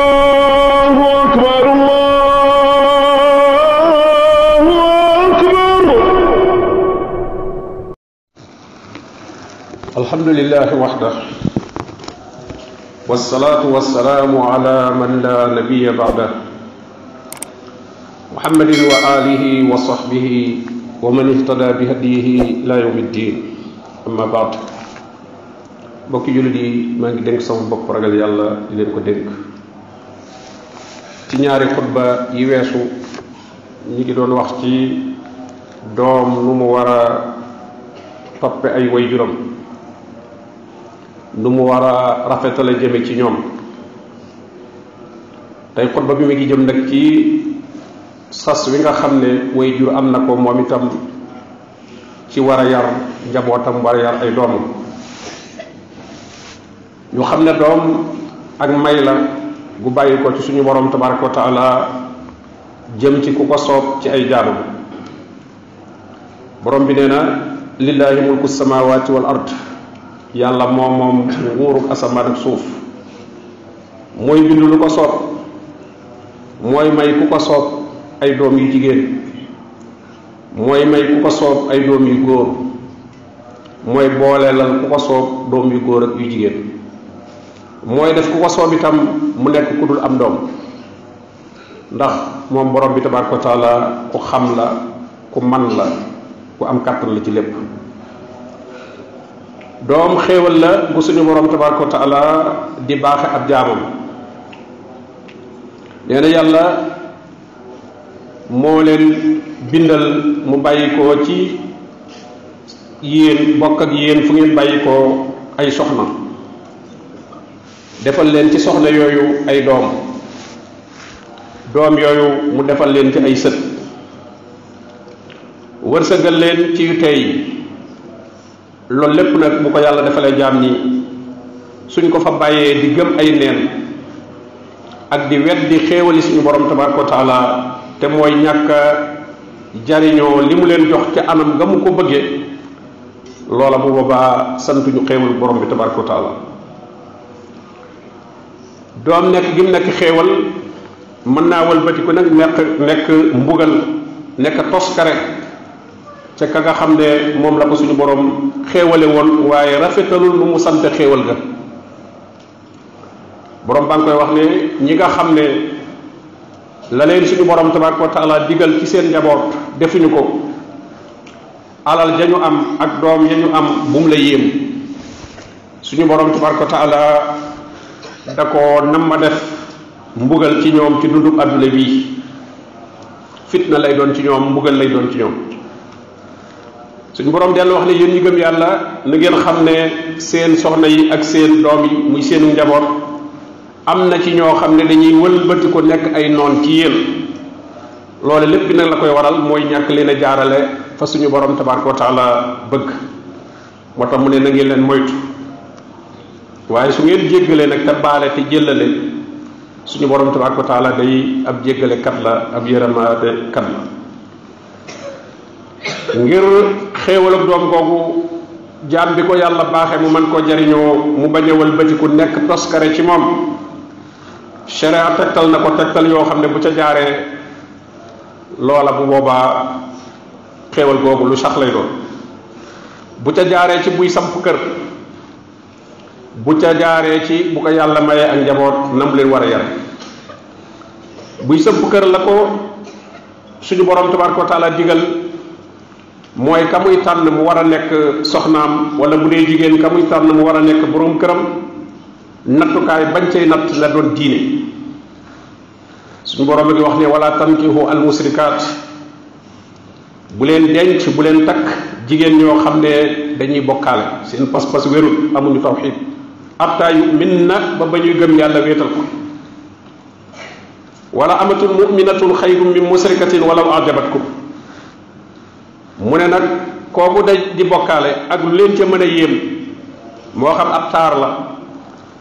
Allahu akbar, Allahu akbar. Alhamdulillahi wahdah, wassalatu wassalamu ala man la nabiyya ba'dah, Muhammadin wa alihi wa sahbihi wa man ihtada bi hadihi la yawmiddin. Amma ba'd. Mbokki jullit yi, maa ngi dénk sama bopp ragal yàlla di leen ko dénk. ci ñaari xutba yi weesu ñi ngi doon wax ci doom nu mu war a toppe ay waajuram, nu mu war a rafetale jëme ci ñoom. tey xutba bi mi ngi jëm nag ci sas wi nga xam ne waajur am na ko moom itam ci war a yar njabootam, war a yar ay doomam. ñu xam ne doom ak may la gu bàyyi ko ci suñu borom tabaraka wa taala jëm ci ku ko soob ci ay jaamam. borom bi nee na lillahi mulku samawati wal ard, yàlla moom nguurug asamaan ak suuf. mooy bind lu ko soob, mooy may ku ko soob ay doom yu jigéen, mooy may ku ko soob ay doom yu góor, mooy booleelal ku ko soob doom yu góor ak yu jigéen, mooy def ku ko soob itam mu nekk ku dul am doom. ndax moom borom bi tabaraka wa taala ku xam la, ku man la, ku am kàttan la ci lépp. doom xéewal la gu suñu borom tabaraka wa taala di baaxe ab jaamam. nee na yàlla moo leen bindal mu bàyyi ko ci yéen, bokk ak yéen fu ngeen bàyyi ko ay soxna, defal leen ci soxna yooyu ay doom yooyu mu defal leen ci ay sët, wërsëgal leen ci yu tey. loolu lépp nag bu ko yàlla defalee jaam ñi, suñ ko fa bàyyee di gëm ay neen ak di weddi xéewali suñu borom tabaraka wa taala, te mooy ñàkk jariñoo li mu leen jox ca anam nga mu ko bëggee, loola bu boobaa santuñu xéewal borom bi tabaraka wa taala. doom nekk gi mu nekk xéewal mën naa wëlbatiku nag nekk mbugal, nekk toskare ca ka nga xam ne moom la ko suñu borom xéewale woon waaye rafetalul lu mu sant xéewal ga. borom baa ngi koy wax ne ñi nga xam ne la leen suñu borom tabaraka wa taala digal ci seen njaboot defuñu ko, alal ja ñu am ak doom ya ñu am bu mu la yéem. suñu borom tabaraka wa taala da ko nam ma def mbugal ci ñoom ci dundu àdduna bi. fitna lay doon ci ñoom, mbugal lay doon ci ñoom. suñu borom dellu wax ne yéen ñi gëm yàlla na ngeen xam ne seen soxna yi ak seen doom yi muy seenu njaboot am na ci ñoo xam ne dañuy wëlbati ko nekk ay noon ci yéen. loole lépp nag la koy waral mooy ñàkk leen a jaarale fa suñu borom tabaraka wa taala bëgg. moo tax mu ne na ngeen leen moytu, waaye su ngeen jéggalee nag te baale te jëllale, suñu borom tabaraka wa taala day ab jéggale kat la, ab yërëmaate kat la. ngir xéewal ak doom googu jaam bi ko yàlla baaxe mu mën koo jariñoo, mu bañ a wëlbatiku nekk toskare ci moom. sharia tegtal na ko tegtal yoo xam ne bu ca jaaree loola bu boobaa xéewal googu lu sax lay doon. bu ca jaaree ci buy samp kër, bu ca jaaree ci bu ko yàlla mayee ak njaboot na mu leen war a yar. buy samp kër la ko suñu borom tabaraka wa taala digal mooy ka muy tànn mu war a nekk soxnaam, wala bu dee jigéen ka muy tànn mu war a nekk boroom këram, nattukaay bañ cay natt la doon diine. suñu borom a ngi wax ne wala tankihu al musrikaat, bu leen denc, bu leen takk jigéen ñoo xam ne dañuy bokkaale, seen pas-pas wérul, amuñu tawxiid, hatta yu'minna ba ñuy gëm yàlla wéetal ko. wala amatun mu'minatun xayrun min musrikatin walaw ajabatkum. mu ne nag kooku di bokkaale ak lu leen ca mën a yéem, moo xam ab taar la,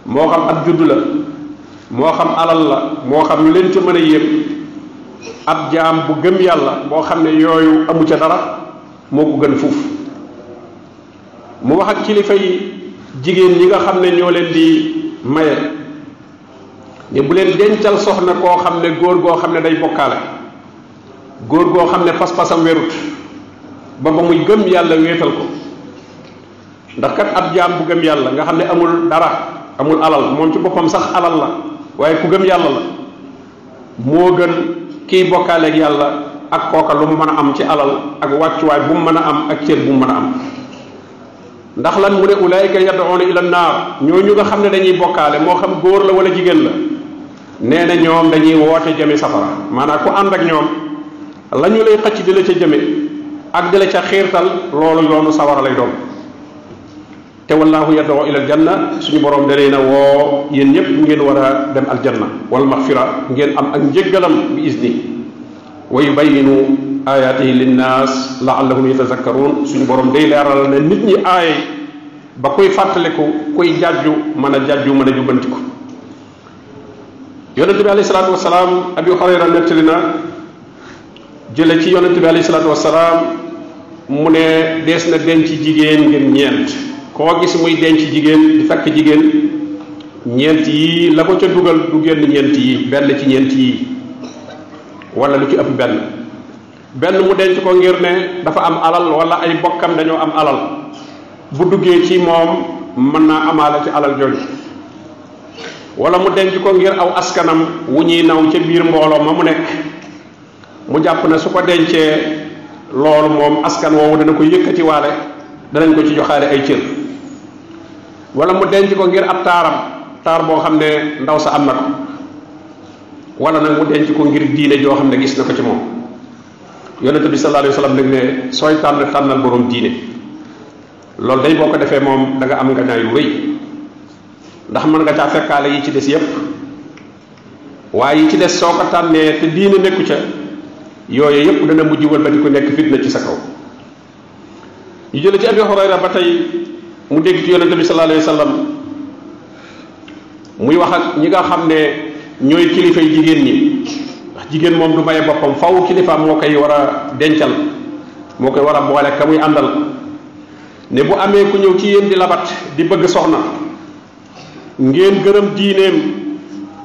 moo xam ab judd la, moo xam alal la, moo xam lu leen ca mën a yéem, ab jaam bu gëm yàlla boo xam ne yooyu amu ca dara moo ko gën fuuf. mu wax ak kilifa yi jigéen ñi nga xam ne ñoo leen di maye ne bu leen dencal soxna koo xam ne góor goo xam ne day bokkaale, góor goo xam ne pas-pasam werut ba muy gëm yàlla wéetal ko. ndax kat ab jaam bu gëm yàlla nga xam ne amul dara, amul alal, moom ci boppam sax alal la waaye ku gëm yàlla la, moo gën kiy bokkaaleeg yàlla ak kooka lu mu mën a am ci alal ak wàccuwaay bu mu mën a am ak cër bu mu mën a am. ndax lan mu ne ulaayika yad'una ila naar, ñooñu nga xam ne dañuy bokkaale moo xam góor la wala jigéen la, nee na ñoom dañuy woote jëme safara. maanaam ku ànd ak ñoom la ñu lay xëcc di la ca jëme ak di la ca xiirtal loolu yoonu sawara lay doon. te wallahu yad'u ila aljanna, suñu borom da leen a woo yéen ñëpp ngeen war a dem aljanna wal maxfira, ngeen am ak njéggalam bi izni wa yubayyinu ayatihi linnaas laallahum yatazakkaruun. suñu borom day leeral ne nit ñi aaye ba koy fàttaliku kuy jàjju mën a jubbantiku. yonente bi alayhi salaatu wasalaam, Abi Hurayra nettali na jële ci yonente bi alayhi salaatu wasalaam mu ne dees na denc jigéen ngeen ñeent. koo gis muy denc jigéen di fekk jigéen ñeent yi la ko ca dugal du génn ñeent yi, benn ci ñeent yi wala lu ci ëpp benn mu denc ko ngir ne dafa am alal wala ay bokkam dañoo am alal, bu duggee ci moom mën naa amaale ci alal jooju, wala mu denc ko ngir aw askanam wu ñuy naw ca biir mbooloo ma mu nekk, mu jàpp ne su ko dencee loolu moom askan woowu dana ko yëkkati waale, danañ ko ci joxaale ay cër. wala mu denc ko ngir ab taar boo xam ne ndaw sa am na ko, wala nag mu denc ko ngir diine joo xam ne gis na ko ci moom. yonente bi sallallahu alayhi wa sallam nag ne sooy tànnal borom diine, loolu day boo ko defee moom da nga am ngañaay yu rëy, ndax mën nga caa fekkaale yi ci des yépp, waaye yi ci des soo ko tànnee te diine nekku ca, yooyu yépp dana mujj wëlbati ko nekk fitna ci sa kaw. ñu jële ci Abi Hurayra ba tey mu dégg ci yonente bi sallallahu alayhi wa sallam muy wax ak ñi nga xam ne ñooy kilifay jigéen ñi, ndax jigéen moom du maye boppam, faw kilifaam moo koy war a dencal, moo koy war a boole ka muy àndal. ne bu amee ku ñëw ci yéen di labat di bëgg soxna, ngeen gërëm diineem,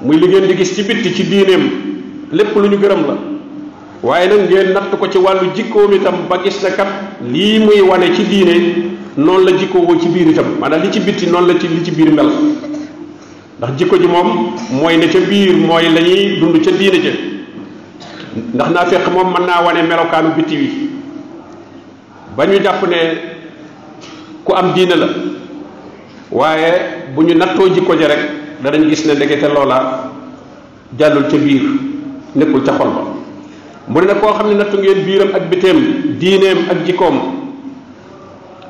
muy li ngeen di gis ci bitti ci diineem lépp lu ñu gërëm la, waaye nag ngeen natt ko ci wàllu jikkoom itam ba gis na kat lii muy wane ci diine noonu la jikkoo ci biir itam, maanaam li ci bitti noonu la ci li ci biir mel. ndax jikko ji moom mooy ne ca biir mooy la ñuy dund ca diine ja, ndax naa fekk moom mën naa wane melokaanu bitti wi ba ñu jàpp ne ku am diine la, waaye bu ñu nattoo jikko ja rek danañ gis ne ndekete loola jàllul ca biir, nekkul ca xol ba. mu ne nag koo xam ne nattu ngeen biiram ak biteem, diineem ak jikkoom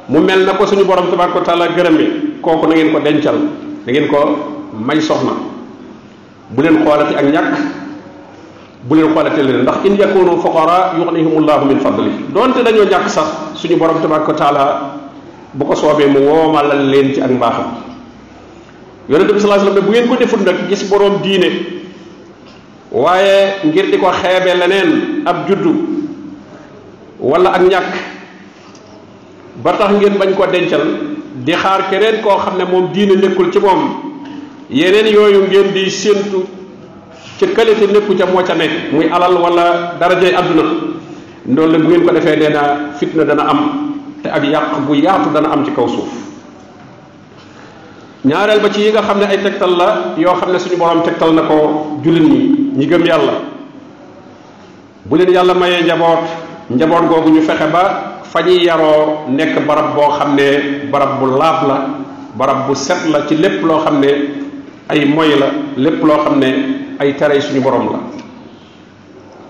mu mel na ko suñu borom tabaraka wa taala gërëme, kooku na ngeen ko dencal, na ngeen ko may soxna. bu leen xoolati ak ñàkk, bu leen xoolati leen, ndax in yakunu fuqara yughnihimullahu min fadli, donte dañoo ñàkk sax suñu borom tabaraka wa taala bu ko soobee mu woomalal leen ci ak mbaaxam. yonente bi sallallahu alayhi wasallam bu ngeen ko defut nag gis borom diine waaye ngir di ko xeebe leneen, ab juddu wala ak ñàkk, ba tax ngeen bañ ko dencal di xaar keneen koo xam ne moom diine nekkul ci moom, yeneen yooyu ngeen di séentu ci qualité nekku ca moo ca nekk, muy alal wala darajay àdduna, loolu la bu ngeen ko defee nee na fitna dana am te ak yàq bu yaatu dana am ci kaw suuf. ñaareel ba ci yi nga xam ne ay tegtal la yoo xam ne suñu borom tegtal na ko jullit ñi gëm yàlla, bu leen yàlla mayee njaboot googu ñu fexe ba fa ñuy yaroo nekk barab boo xam ne barab bu laab la, barab bu set la ci lépp loo xam ne ay moy la, lépp loo xam ne ay tere suñu borom la.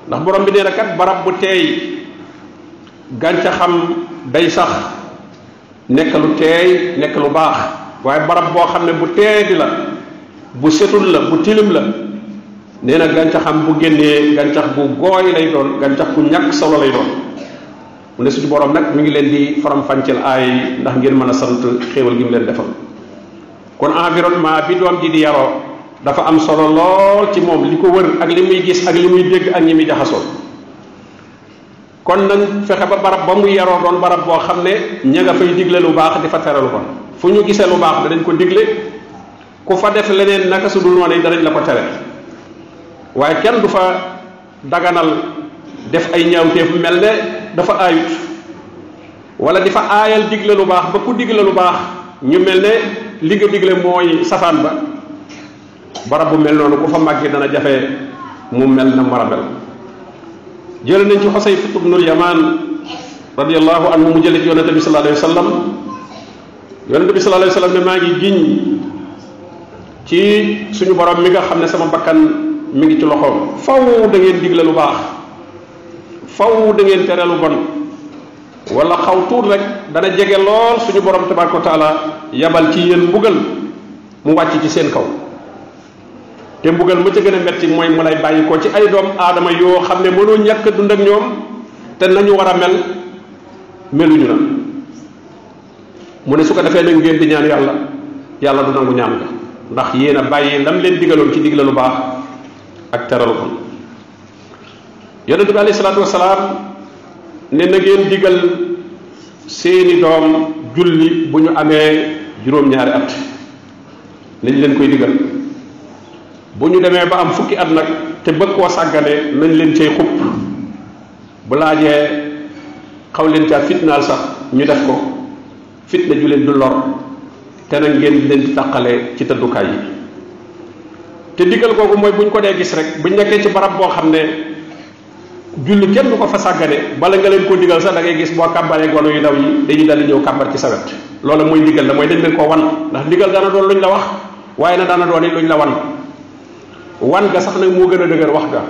ndax borom bi nee na kat barab bu teey gàncaxam day sax, nekk lu teey, nekk lu baax, waaye barab boo xam ne bu teey di la, bu setul la, bu tilim la, nee na gàncaxam bu génnee gàncax bu gooy lay doon, gàncax bu ñàkk solo lay doon. mu ne suñu borom nag mi ngi leen di faram-fàcceel aay ndax ngeen mën a sant xéewal gi mu leen defal. kon environnement bi doom ji di yaroo dafa am solo lool ci moom, li ko wër ak li muy gis ak li muy dégg ak ñi muy jaxasoo. kon nag fexe ba barab ba muy yaroo doon barab boo xam ne ña nga fay digle lu baax di fa tere lu bon, fu ñu gisee lu baax danañ ko digle ku fa def leneen naka su dul noonu danañ la ko tere waaye kenn du fa daganal def ay ñaawteef mel ne dafa aayut wala di fa aayal digle lu baax ba ku digle lu baax ñu mel ne li nga digle mooy safaan ba barab bu mel noonu ku fa màggi dana jafe mu mel na marabel jële nañ ci Xusayfa ibnul Yamaan radiyallahu anhu mu jële ci yonente bi sallallahu alayhi wa sallam yonente bi sallallahu alayhi wa sallam ne maa ngi giñ ci suñu borom mi nga xam ne sama bakkan mi ngi ci loxoom faw da ngeen digle lu baax faw da ngeen tere lu bon wala xaw tuut rek dana jege lool suñu borom tabaraka wa taala yabal ci yéen mbugal mu wàcc ci seen kaw te mbugal ma ca gën a metti mooy mu lay bàyyi ko ci ay doom aadama yoo xam ne mënoo ñàkk dund ak ñoom te nañu war a mel meluñu na mu ne su ko defee nag ngeen di ñaan yàlla yàlla du nangu ñaan nga ndax yéen a bàyyi lam leen digaloon ci digle lu baax ak teralu ko yonente bi alayhi salaatu wasalaam ne na ngeen digal seeni doom julli bu ñu amee juróom-ñaari at nañ leen koy digal bu ñu demee ba am fukki at nag te bëgg koo sàggane nañ leen cay xupp bu laajee xaw leen caa fitnaal sax ñu def ko fitna ju leen du lor te nag ngeen leen di tàqale ci tëddukaay yi te digal googu mooy bu ñu ko dee gis rek bu ñu nekkee ci barab boo xam ne julli kenn du ko fa sàggane bala nga leen ko digal sax da ngay gis boo kàmbaree gone yu ndaw yi dañuy dal di ñëw kàmbar ci sawet loolu mooy digal la mooy dañ leen koo wan ndax digal dana doon luñ la wax waaye na dana doon it luñ la wan ga sax nag moo gën a dëgër wax ga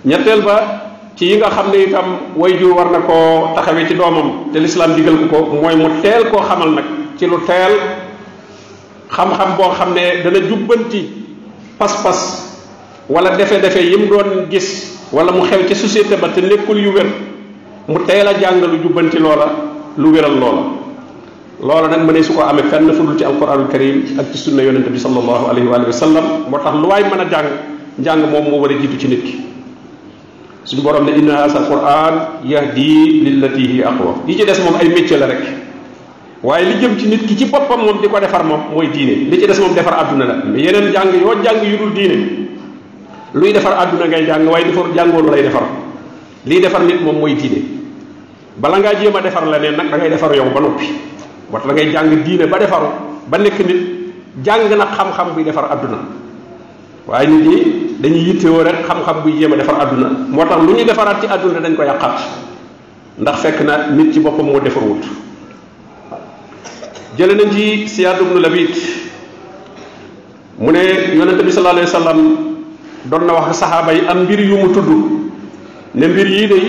ñetteel ba ci yi nga xam ne itam waajur war na koo taxawee ci doomam te lislaam digal ko mooy mu teel koo xamal nag ci lu teel xam-xam boo xam ne dana jubbanti pas-pas wala defe-defe yi mu doon gis wala mu xew ci société ba te nekkul yu wér mu teel a jàng lu jubbanti loola lu wéral loola nag mënee su ko amee fenn fu dul ci alquranul karim ak ci sunna yonente bi sallallahu alayhi wa sallam moo tax lu waay mën a jàng moom moo war a jiitu ci nit ki suñu borom ne inna haasa alquran yahdi lillati hi aqwa yi ci des moom ay métier la rek waaye li jëm ci nit ki ci boppam moom di ko defar moom mooy diine li ci des moom defar àdduna la mais yeneen jàng yoo jàng yu dul diine luy defar àdduna ngay jàng waaye defar jàngoolu lay defar liy defar nit moom mooy diine bala ngaa jéem a defar leneen nag da ngay defar yow ba noppi wat la ngay jàng diine ba defaru ba nekk nit jàng nag xam-xam buy defar àdduna waaye nit ñi dañuy yittewoo rek xam-xam buy jéem a defar àdduna moo tax lu ñu defaraat ci àdduna dañ ko yàqaat ndax fekk na nit ci boppam moo defarwut jële nañ ci Siyaad ibnu Labiid mu ne yonente bi sallallahu alayhi wa sallam doon na wax saxaaba yi am mbir yu mu tudd ne mbir yii day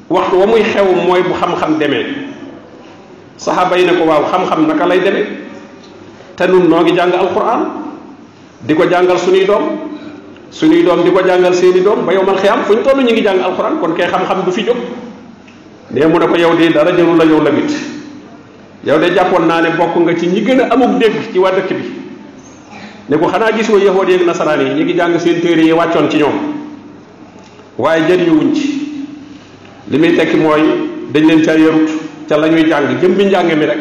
waxtu wa muy xew mooy bu xam-xam demee saxaaba yi ne ko waaw xam-xam naka lay demee te nun noo ngi jàng alquran di ko jàngal suñuy doom di ko jàngal seeni doom ba yowmal xiyaam fu ñu toll ñu ngi jàng alquran kon kay xam-xam du fi jóg ne mu ne ko yow de dara jëru la yow Labiid yow de jàppoon naa ne bokk nga ci ñi gën a amuk dégg ci waa dëkk bi ne ko xanaa gisoo yahood yi ak nasaraan yi ñu ngi jàng seen téere yi wàccoon ci ñoom waaye jëriñuwuñ ci li muy tekki mooy dañ leen ca yarut ca la ñuy jàng jëm bi njàng mi rek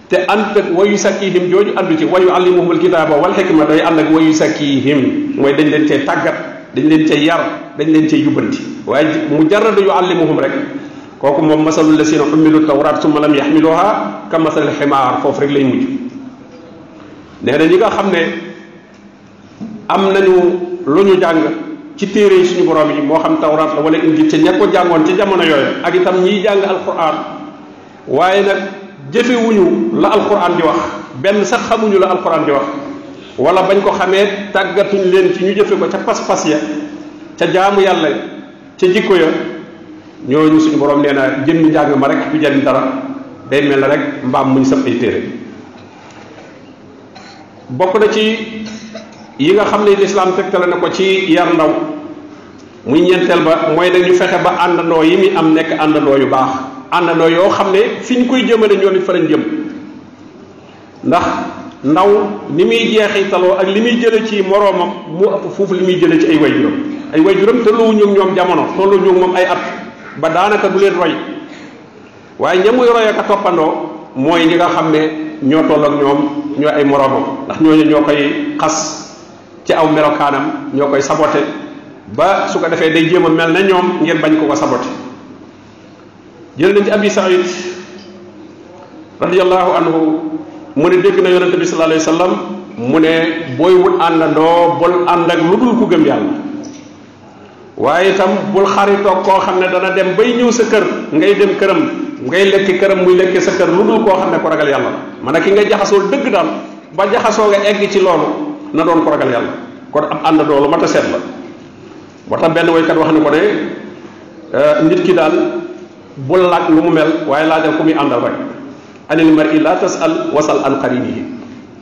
te ànd ak wayu sakkihim jooju àndu ci wayu allimuhumul kitaaba wal hikma day ànd ak wayu sakkihim mooy dañ leen cee tàggat dañ leen cee yar dañ leen cee yubbanti waaye mu jarradu yu allimuhum rek kooku moom masalul lasina ummilu tawraat summa lam yaxmiluha ka masalil ximaar foofu rek lay mujj nee na ñi nga xam ne am nañu lu ñu jàng ci téere yi suñu borom yi moo xam tawraat la wala injil ca ña ko jàngoon ca jamono yooyu ak itam ñiy jàng alquran waaye nag jëfewuñu la alquran di wax benn sax xamuñu la alquran di wax wala bañ ko xamee tàggatuñ leen ci ñu jëfe ko ca pas-pas ya ca jaamu yàlla ca jikko ya ñooñu suñu borom nee na jëmmi njàng ma rek du jariñ dara day mel rek mbaam muñ sëpp ay téere bokk na ci yi nga xam ne lislaam tegtale na ko ci yar ndaw muy ñeenteel ba mooy nag ñu fexe ba àndandoo yi muy am nekk àndandoo yu baax àndandoo yoo xam ne fi ñu koy jëmale ñoo nit fa lañ jëm ndax ndaw ni muy jeexitaloo ak li muy jële ci moroomam mu ëpp foofu li muy jële ci ay waajuram tolluwuñu ak ñoom jamono tolluwuñu ak moom ay at ba daanaka du leen roy waaye ña muy roye ka toppandoo mooy ñi nga xam ne ñoo toll ak ñoom ñoo ay moroomam ndax ñooñu ñoo koy xas ci aw melokaanam ñoo koy saboté ba su ko defee day jéem a mel ne ñoom ngeen bañ ko ko saboté. jël nañ ci Abi Saïd radiyallahu anhu mu ne dégg na yonente bi sallallahu alayhi wasallam mu ne booy wut àndandoo bul ànd ak lu dul ku gëm yàlla waaye itam bul xaritoog koo xam ne dana dem bay ñëw sa kër ngay dem këram ngay lekk këram muy lekk sa kër lu dul koo xam ne ko ragal yàlla man a ki nga jaxasoo dëgg daal ba jaxasoo nga egg ci loolu na doon ko ragal yàlla kon ab àndandoo lu mat a seet la moo tax benn woykat wax ne ko ne nit ki daal bul laaj lu mu mel waaye laajal ku muy àndal rek anil mar'i la tasal wasal an qarinihi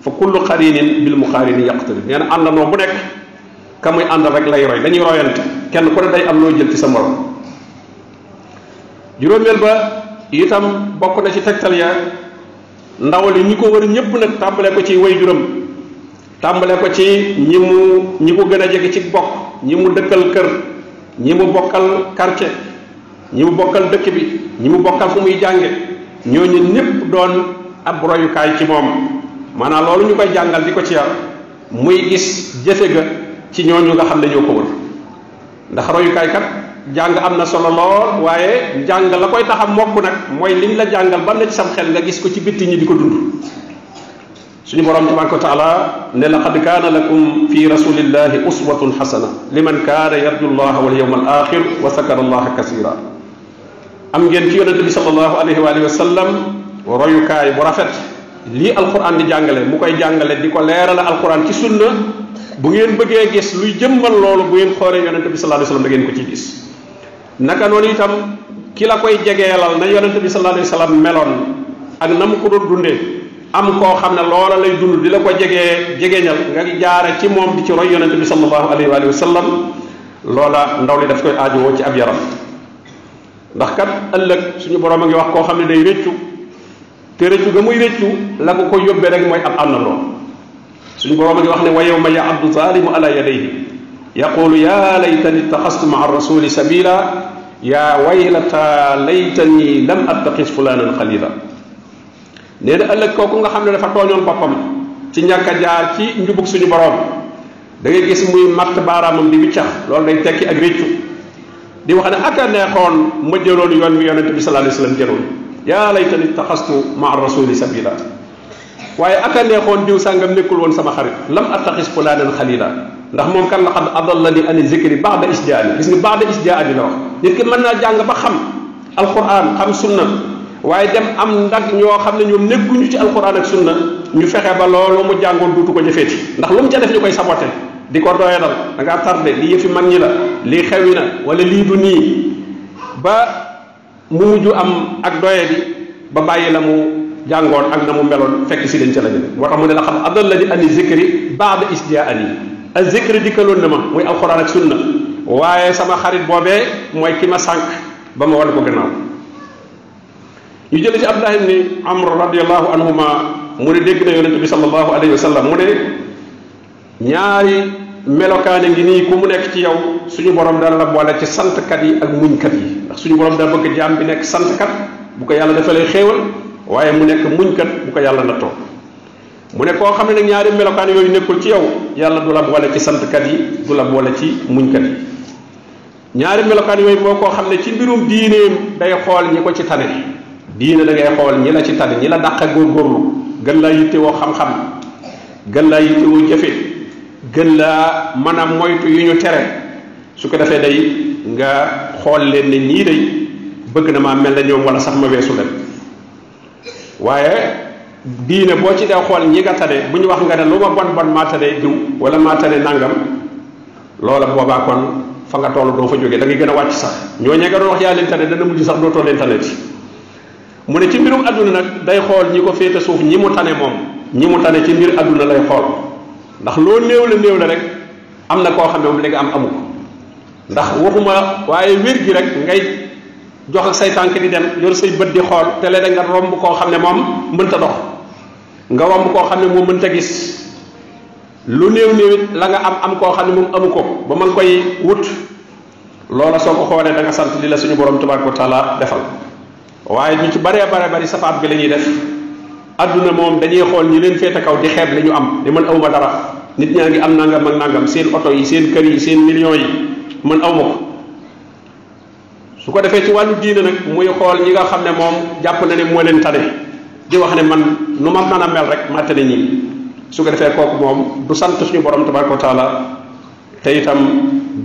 fa kullu qarinin bil muqarini yaqtari nee na àndandoo bu nekk ka muy àndal rek lay roy dañuy royante kenn ku ne day am loo jël ci sa morom. juróomeel ba itam bokk na ci tegtal ya ndawal yi ñi ko wër ñëpp nag tàmbale ko ci way juram tàmbale ko ci ñi ko gën a jege ci bokk ñi mu dëkkal kër ñi mu bokkal quartier ñi mu bokkal dëkk bi ñi mu bokkal fu muy jànge ñooñu ñëpp doon ab royukaay ci moom maanaam loolu ñu koy jàngal di ko ci yar muy gis jëfe ga ci ñooñu nga xam ne ñoo ko wër ndax royukaay kat jàng am na solo lool waaye jàng la koy tax a mokk nag mooy liñ la jàngal ba na ci sam xel nga gis ko ci bitti ñi di ko dund suñu borom tabaraka wa taala ne laqad kaana lakum fi rasulillahi uswatun xasana liman kaana yarju llaha wal yawma al axir wa sakara allaha kasira am ngeen ci yonente bi sallallahu alayhi wa alihi wa sallam royukaay bu rafet lii alquran di jàngale mu koy jàngale di ko leerala alquran ci sunna bu ngeen bëggee gis luy jëmmal loolu bu ngeen xoolee yonente bi sallallahu alayhi wa sallam da ngeen ko ciy gis naka noonu itam ki la koy jegeelal na yonente bi sallallahu alayhi wa sallam meloon ak na mu ko doon dundee am koo xam ne loola lay dund di la ko jegeñal nga jaare ci moom di ci roy yonente bi sallallahu alayhi wa sallam loola ndaw li daf koy aajowoo ci ab yaram ndax kat ëllëg suñu borom a ngi wax koo xam ne day rëccu te rëccu ga muy rëccu la ko ko yóbbee rek mooy ab àndandoo suñu borom a ngi wax ne wa yawma ya'addu zalimu ala yadayhi yaqulu ya laytani ittaxastu maa rasuli sabila ya waylata laytani lam attaxis fulanan xalila nee na ëllëg kooku nga xam ne dafa tooñoon boppam ci ñàkk a jaar ci njubug suñu borom da ngay gis muy matt baaraamam di wiccax loolu day tekki ak rëccu di wax ne ak a neexoon ma jëloon yoon wi yonente bi sallallahu alayhi wasallam jëloon yaa laytani taxastu maa rasuli sabila waaye ak a neexoon diw sàngam nekkul woon sama xarit lam attaxis fulaanan xalila ndax moom kan la xam adallani ani zikri ba'da isjaani gis nga ba'da isjaani la wax nit ki mën naa jàng ba xam alquran xam sunna waaye dem am ndag ñoo xam ne ñoom nekkuñu ci alquran ak sunna ñu fexe ba loolu mu jàngoon duutu ko jëfeeti ndax lu mu ca def ñu koy saboté di ko doyadal da ngaa tardé lii yëfi mag ñi la lii xewi na wala lii du nii ba mu mujj am ak doye bi ba bàyyi la mu jàngoon ak na mu meloon fekk si dañ ca la jël moo tax mu ne la xam adallani ani zikri ba'da isjaani a zikri dikkaloon na ma muy alquran ak sunna waaye sama xarit boobee mooy ki ma sànq ba ma wan ko gannaaw ñu jële ci Abdullah ibn Amr radiyallahu anhuma mu ne dégg na yonente bi sallallahu alayhi wa sallam mu ne ñaari melokaane ngi nii ku mu nekk ci yow suñu borom dana la boole ci santkat yi ak muñkat yi ndax suñu borom daa bëgg jaam bi nekk santkat bu ko yàlla defalee xéewal waaye mu nekk muñkat bu ko yàlla nattoo mu ne koo xam ne nag ñaari melokaan yooyu nekkul ci yow yàlla du la boole ci santkat yi du la boole ci muñkat yi ñaari melokaan yooyu moo koo xam ne ci mbirum diineem day xool ñi ko ci tane diine da ngay xool ñi la ci tane ñi la dàq góorgóorlu gën laa yittewoo xam-xam gën laa yittewoo jëfe gën laa mën a moytu yu ñu tere su ko defee day nga xool leen ne ñii day bëgg na maa mel na ñoom wala sax ma weesu leen waaye diine boo ci dee xool ñi nga tane bu ñu wax nga ne lu ma bon bon maa tane diw wala maa tane nangam loola boobaa kon fa nga toll doo fa jógee da ngay gën a wàcc sax ñooñee nga doon wax yaa leen tane dana mujj sax dootoo leen tane ci mu ne ci mbirum adduna nag day xool ñi ko féete suuf ñi mu tane moom ñi mu tane ci mbir adduna lay xool ndax loo néew la rek am na koo xam ne moom léegi amu ko ndax waxuma waaye wér gi rek ngay jox ak say tànk di dem yor say bët di xool te léeg nga romb koo xam ne moom mënta dox nga romb koo xam ne moom mënta gis lu néew it la nga am koo xam ne moom amu ko ba man koy wut loola soo ko xoolee da nga sant li la suñu borom tabaraka wa taala defal waaye ñu ci baree bari safaat bi la ñuy def adduna moom dañuy xool ñi leen féete kaw di xeeb li ñu am di man awma dara nit ñaa ngi am nangam ak nangam seen oto yi seen kër yi seen millions yi man awma ko su ko defee ci wàllu diine nag muy xool ñi nga xam ne moom jàpp na ne moo leen tane di wax ne man nu ma mën a mel rek ma tane ñii su ko defee kooku moom du sant suñu borom tabaraka wa taala te itam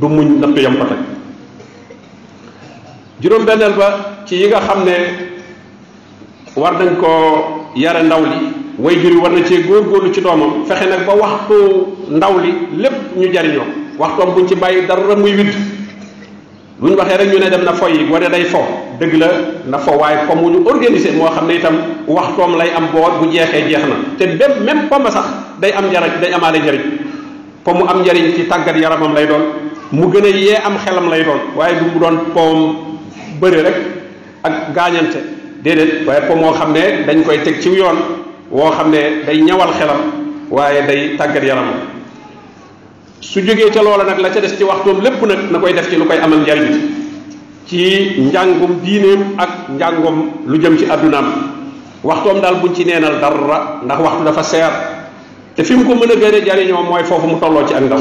du muñ nattu yam ko teg juróom-benneel ba ci yi nga xam ne war nañ koo yare ndaw li way jur yi war na cee góorgóorlu ci doomam fexe nag ba waxtu ndaw li lépp ñu jariñoo waxtoom buñ ci bàyyi dara muy widd luñ waxee rek ñu ne dem na fo yi wane day fo dëgg la na fo waaye comme ñu organisé moo xam ne itam waxtoom lay am boor bu jeexee jeex na te même pomme sax day am njariñ day amaale njariñ po mu am njariñ ci tàggat yaramam lay doon mu gën a yee am xelam lay doon waaye du mu doon poom bëri rek ak gaañante déedéet waaye po moo xam ne dañ koy teg ci yoon woo xam ne day ñawal xelam waaye day tàggat yaramam su jógee ca loola nag la ca des ci waxtoom lépp nag na koy def ci lu koy amal njariñ ci njàngum diineem ak njàngum lu jëm ci addunaam waxtoom daal buñ ci neenal dara ndax waxtu dafa seer te fi mu ko mën a gën a jariñoo mooy foofu mu tolloo ci ak ndaw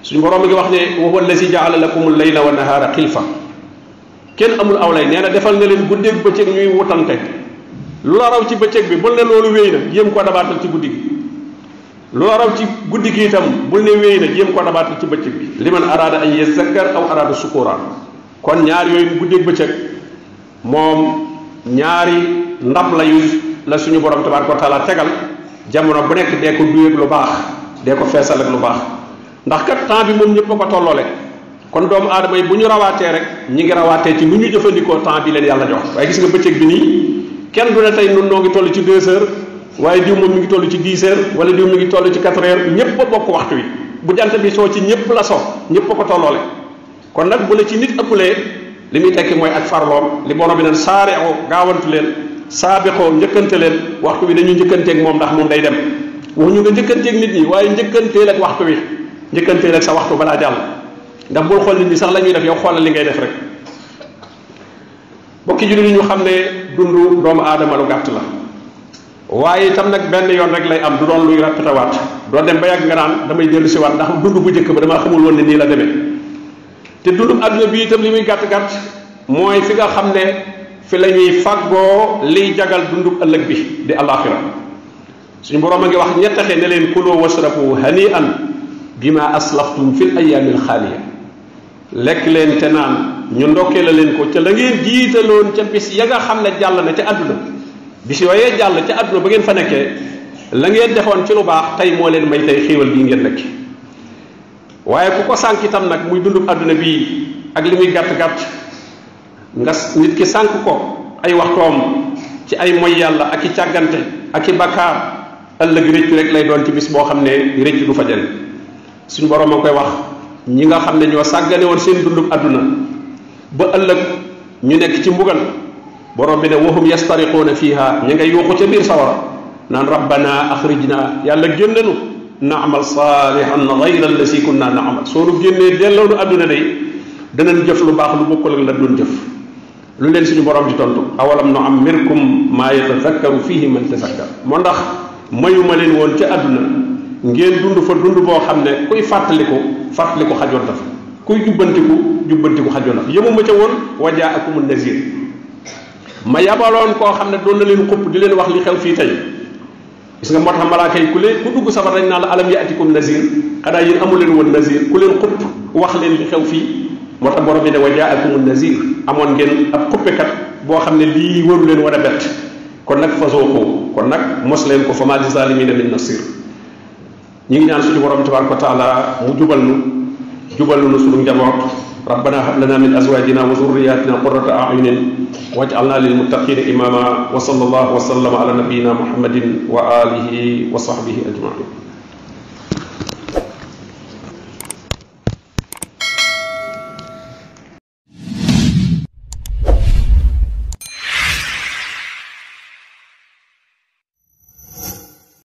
suñu borom mi ngi wax ne wa huwa allazi jaala lakumul layla wa nahaara xilfa kenn amul aw lay nee na defal na leen guddeeg bëccëg ñuy wutante lu la raw ci bëccëg bi bul ne loolu wéy na jéem koo dabaatal ci guddi gi lu la raw ci guddi gi itam bul ne wéy na jéem koo dabaatal ci bëccëg bi liman araada an yazakkar aw araada sukura kon ñaar yooyu guddeeg bëccëg moom ñaari ndab la suñu borom tabaraka wa taala tegal jamono bu nekk dee ko duyeg lu baax dee ko feesal ak lu baax ndax kat temps bi moom ñëpp a ko tolloole kon doomu aadama yi bu ñu rawaatee rek ñi ngi rawaatee ci nu ñu jëfandikoo temps bi leen yàlla jox waaye gis nga bëccëg bi nii kenn du ne tey nun noo ngi toll ci 2 heures waaye diw moom mi ngi toll ci 10 heures wala diw mi ngi toll ci 4 heures ñëpp a bokk waxtu wi bu jant bi soo ci ñëpp la so ñëpp a ko tolloole kon nag bu la ci nit ëppalee li muy tekki mooy ak farloom li borom bi naan saarexoo gaawantu leen saabixoo njëkkante leen waxtu wi dañuy njëkkanteeg moom ndax moom day dem wax ñu nga njëkkanteeg nit ñi waaye njëkkanteel ak waxtu wi njëkkanteel ak sa waxtu balaa jàll ndax bul xool nit ñi sax la ñuy def yow xoolal li ngay def rek bokki jullit yi ñu xam ne dundu doomu aadama lu gàtt la waaye itam nag benn yoon rek lay am du doon luy répétéwaat doo dem ba yàgg nga naan damay dellu si waat ndax dund bu njëkk ba damaa xamul woon ne nii la demee te dundu àdduna bi itam li muy gàtt-gàtt mooy fi nga xam ne fi la ñuy fàggoo liy jagal dundu ëllëg bi di alaxira suñu borom a ngi wax ñettaxe ne leen kuloo wasrabu hani'an bima aslaftum fil ayyaamil xaaliya lekk leen te naan ñu ndokkee la leen ko ca la ngeen jiitaloon ca bis ya nga xam ne jàll na ca àdduna bis yooyee jàll ca àdduna ba ngeen fa nekkee la ngeen defoon ci lu baax tey moo leen may tey xéewal bii ngeen nekk waaye ku ko sànk itam nag muy dundub àdduna bii ak li muy gàtt-gàtt nga nit ki sànk ko ay waxtoom ci ay moy yàlla ak i càggante ak i bakkaar ëllëg rëccu rek lay doon ci bis boo xam ne rëccu du fa jël suñu borom a koy wax ñi nga xam ne ñoo sàggane woon seen dundub àdduna ba ëllëg ñu nekk ci mbugal borom bi ne wahum yastariquuna fiha ñu ngay yuuxu ca biir sawara naan rabbana axrijna yàlla génnenu naamal saalihan gayra allasi kunna naamal soo nu génnee delloonu àdduna day danañ jëf lu baax lu bokkul ak la doon jëf lu leen suñu borom di tontu awalam nu ammirkum maa yatazakkaru fihi man tazakkar moo ndax mayuma leen woon ca àdduna ngeen dund fa dund boo xam ne kuy fàttaliku xajoon na fa kuy jubbantiku xajoon na fa yëmuma ca woon wa jaakumun nazir ma yabaloon koo xam ne doon na leen xupp di leen wax li xew fii tey gis nga moo tax malaaka yi ku dugg safar dañ naa la alam yaatikum nazir xanaa yéen amu leen woon nazir ku leen xupp wax leen li xew fii moo tax borom bi ne wa jaakumun nazir amoon ngeen ab xuppekat boo xam ne lii waru leen war a bett kon nag fasoo ko kon nag mos leen ko fa maa li zaalimiina min nasir ñi ngi ñaan suñu borom tabaraka wa taala mu jubal nu suñu njaboot rabbana hab lana min azwajina wa zurriyatina qurrata a'yunin waj'alna lil muttaqina imama wa sallallahu wa sallama ala nabiyyina muhammadin wa alihi wa sahbihi ajma'in